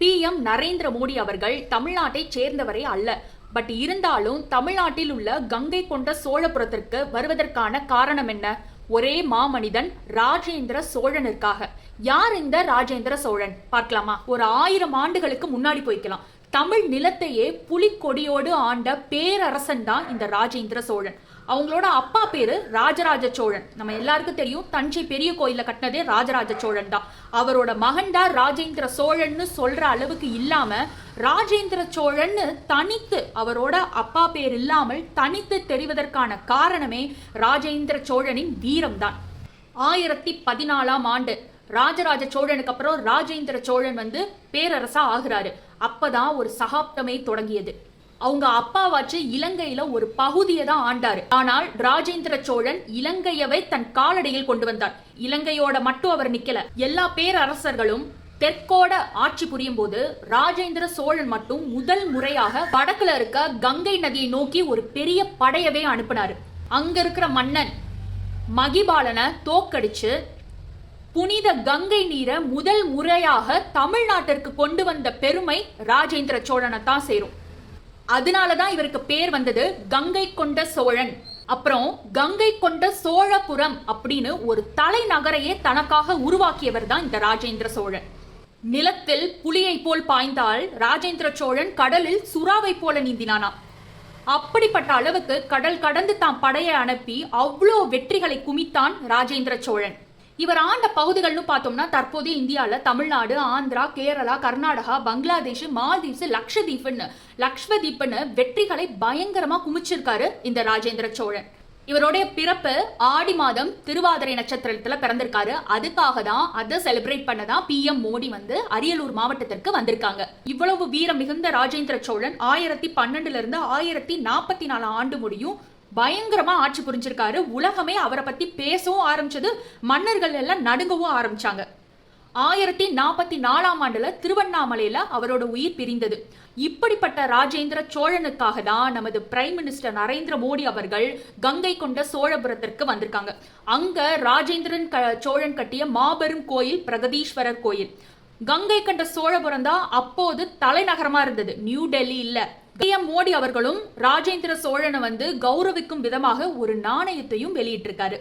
PM Narendra Modi அவர்கள் தமிழ்நாட்டை சேர்ந்தவரே அல்ல. பட் இருந்தாலும் தமிழ்நாட்டில் உள்ள கங்கை கொண்ட சோழபுரத்திற்கு வருவதற்கான காரணம் என்ன? ஒரே மாமனிதன் ராஜேந்திர சோழனுக்காக. யார் இந்த ராஜேந்திர சோழன் பார்க்கலாமா? ஒரு 1000 ஆண்டுகளுக்கு முன்னாடி போய்க்கலாம். தமிழ் நிலத்தையே புலிக்கொடியோடு ஆண்ட பேரரசன் தான் இந்த ராஜேந்திர சோழன். அவங்களோட அப்பா பேரு ராஜராஜ சோழன். நம்ம எல்லாருக்கும் தெரியும், தஞ்சை பெரிய கோயில கட்டினதே ராஜராஜ சோழன் தான். அவரோட மகன் தான் ராஜேந்திர சோழன்னு சொல்ற அளவுக்கு இல்லாம, ராஜேந்திர சோழன் தனித்து, அவரோட அப்பா பேர் இல்லாமல் தனித்து தெரிவதற்கான காரணமே ராஜேந்திர சோழனின் வீரம் தான். 1014ஆம் ஆண்டு ராஜராஜ சோழனுக்கு அப்புறம் ராஜேந்திர சோழன் பேரரசா ஆகிறாரு. அப்பதான் ஒரு சகாப்தமே தொடங்கியது. அவங்க அப்பாவாச்சு இலங்கையில ஒரு பகுதியை தான் ஆண்டாரு. ஆனால் ராஜேந்திர சோழன் இலங்கையவை தன் காலடியில் கொண்டு வந்தார். இலங்கையோட மட்டும் அவர் நிக்கல. எல்லா பேரரசர்களும் தெற்கோட ஆட்சி புரியும் போது ராஜேந்திர சோழன் மட்டும் முதல் முறையாக வடக்குல இருக்க கங்கை நதியை நோக்கி ஒரு பெரிய படையவே அனுப்பினாரு. அங்க இருக்கிற மன்னன் மகிபாலனை தோக்கடிச்சு புனித கங்கை நீரை முதல் முறையாக தமிழ்நாட்டிற்கு கொண்டு வந்த பெருமை ராஜேந்திர சோழனை தான் சேரும். அதனாலதான் இவருக்கு பேர் வந்தது கங்கை கொண்ட சோழன். அப்புறம் கங்கை கொண்ட சோழபுரம் அப்படின்னு ஒரு தலைநகரையே தனக்காக உருவாக்கியவர் தான் இந்த ராஜேந்திர சோழன். நிலத்தில் புலியை போல் பாய்ந்தால் ராஜேந்திர சோழன் கடலில் சுறாவை போல நீந்தினானா. அப்படிப்பட்ட அளவுக்கு கடல் கடந்து தாம் படையை அனுப்பி அவ்வளோ வெற்றிகளை குமித்தான் ராஜேந்திர சோழன். இவர் ஆண்ட பகுதிகள்னு பார்த்தோம்னா தற்போதைய இந்தியாவில் தமிழ்நாடு, ஆந்திரா, கேரளா, கர்நாடகா, பங்களாதேஷ், மால்தீவ்ஸ், லக்ஷ்வதீப்னு வெற்றிகளை பயங்கரமா குமிச்சிருக்காரு இந்த ராஜேந்திர சோழன். இவருடைய பிறப்பு ஆடி மாதம் திருவாதிரை நட்சத்திரத்துல பிறந்திருக்காரு. அதுக்காக தான் அதை செலிப்ரேட் பண்ணதான் PM மோடி அரியலூர் மாவட்டத்திற்கு வந்திருக்காங்க. இவ்வளவு வீரம் மிகுந்த ராஜேந்திர சோழன் 1012 இருந்து 1044 ஆண்டு முடியும் பயங்கரமா ஆட்சி புரிஞ்சிருக்காரு. உலகமே அவரை பத்தி பேசவும் ஆரம்பிச்சது, மன்னர்கள் எல்லாம் நடுங்கவும் ஆரம்பிச்சாங்க. 1044ஆம் ஆண்டுல திருவண்ணாமலையில அவரோட உயிர் பிரிந்தது. இப்படிப்பட்ட ராஜேந்திர சோழனுக்காக தான் நமது பிரைம் மினிஸ்டர் நரேந்திர மோடி அவர்கள் கங்கை கொண்ட சோழபுரத்திற்கு வந்திருக்காங்க. அங்க ராஜேந்திரன் சோழன் கட்டிய மாபெரும் கோயில் பிரகதீஸ்வரர் கோயில். கங்கை கொண்ட சோழபுரம் தான் அப்போது தலைநகரமா இருந்தது, நியூ டெல்லி இல்ல. PM மோடி அவர்களும் ராஜேந்திர சோழனை கௌரவிக்கும் விதமாக ஒரு நாணயத்தையும் வெளியிட்டிருக்காரு.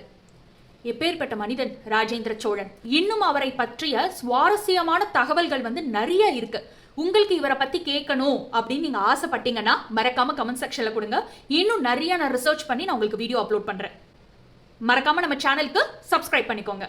எப்பேற்பட்ட மனிதன் ராஜேந்திர சோழன். இன்னும் அவரை பற்றிய சுவாரஸ்யமான தகவல்கள் நிறைய இருக்கு. உங்களுக்கு இவரை பத்தி கேட்கணும் அப்படின்னு நீங்க ஆசைப்பட்டீங்கன்னா மறக்காம கமெண்ட் செக்ஷன்ல கொடுங்க. இன்னும் நிறைய நான் ரிசர்ச் பண்ணி நான் உங்களுக்கு வீடியோ அப்லோட் பண்றேன். மறக்காம நம்ம சேனலுக்கு சப்ஸ்கிரைப் பண்ணிக்கோங்க.